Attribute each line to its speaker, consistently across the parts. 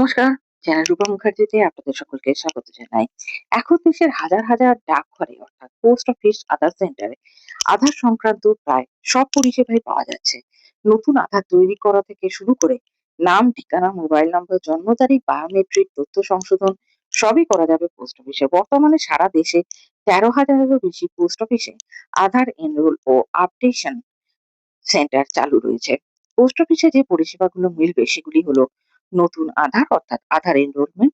Speaker 1: নমস্কার, চ্যানেল রূপা মুখার্জিতে আপনাদের সকলকে স্বাগত জানাই। এখন দেশের হাজার হাজার ডাকঘরে অর্থাৎ পোস্ট অফিস, আধার সেন্টারে আধার সংক্রান্ত প্রায় সব পরিষেবাই পাওয়া যাচ্ছে। নতুন আধার তৈরি করা থেকে শুরু করে নাম, ঠিকানা, মোবাইল নম্বর, জন্ম তারিখ, বায়োমেট্রিক তথ্য সংশোধন সবই করা যাবে পোস্ট অফিসে। বর্তমানে সারা দেশে ১৩,০০০-এরও বেশি পোস্ট অফিসে আধার এনরোল ও আপডেশন সেন্টার চালু রয়েছে। পোস্ট অফিসে যে পরিষেবাগুলো মিলবে সেগুলি হলো নতুন আধার অর্থাৎ আধার এনরোলমেন্ট,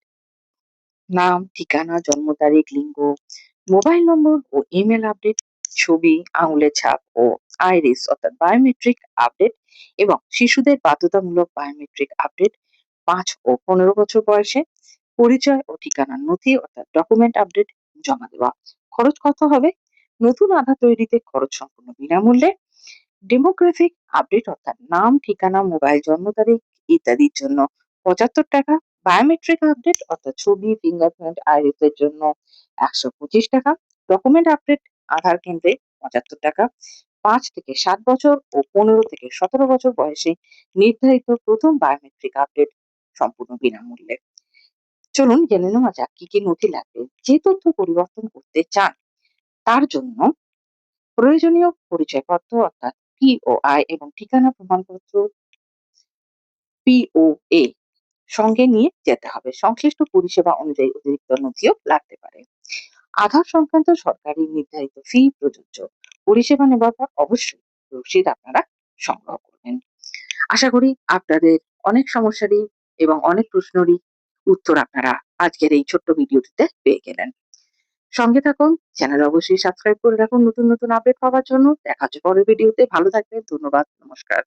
Speaker 1: নাম, ঠিকানা, জন্ম তারিখ, লিঙ্গ, মোবাইল নম্বর ও ইমেল আপডেট, ছবি, আঙুলের ছাপ ও আইরিস অর্থাৎ বায়োমেট্রিক আপডেট এবং শিশুদের বাধ্যতামূলক বায়োমেট্রিক আপডেট ৫ ও ১৫ বছর বয়সে, পরিচয় ও ঠিকানার নথি অর্থাৎ ডকুমেন্ট আপডেট জমা দেওয়া। খরচ কত হবে? নতুন আধার তৈরিতে খরচ সম্পূর্ণ বিনামূল্যে। ডেমোগ্রাফিক আপডেট অর্থাৎ নাম, ঠিকানা, মোবাইল, জন্ম তারিখ ইত্যাদির জন্য ৭৫ টাকা। বায়োমেট্রিক আপডেট অর্থাৎ ছবি, ফিঙ্গারপ্রিন্ট, আইরিসের জন্য ১২৫ টাকা। ডকুমেন্ট আপডেট আধার কেন্দ্রে ৭৫ টাকা। ৫ থেকে ৭ বছর ও ১৫ থেকে ১৭ বছর বয়সে নির্ধারিত প্রথম বায়োমেট্রিক আপডেট সম্পূর্ণ বিনামূল্যে। চলুন জেনে নেওয়া যাক কি কি নথি লাগবে। যে তথ্য পরিবর্তন করতে চান তার জন্য প্রয়োজনীয় পরিচয়পত্র অর্থাৎ পিওআই এবং ঠিকানা প্রমাণপত্র পিওএ সঙ্গে নিয়ে যেতে হবে। সংশ্লিষ্ট পরিষেবা অনুযায়ী অতিরিক্ত নথিও লাগতে পারে। আধার সংক্রান্ত সরকারি নির্ধারিত ফি প্রযোজ্য। পরিষেবা নেবার পর অবশ্যই রসিদ আপনারা সংগ্রহ করবেন। আশা করি আপনাদের অনেক সমস্যারই এবং অনেক প্রশ্নেরই উত্তর আপনারা আজকের এই ছোট্ট ভিডিওটিতে পেয়ে গেলেন। সঙ্গে থাকুন, চ্যানেল অবশ্যই সাবস্ক্রাইব করে রাখুন নতুন নতুন আপডেট পাওয়ার জন্য। দেখা হচ্ছে পরের ভিডিওতে। ভালো থাকবেন। ধন্যবাদ। নমস্কার।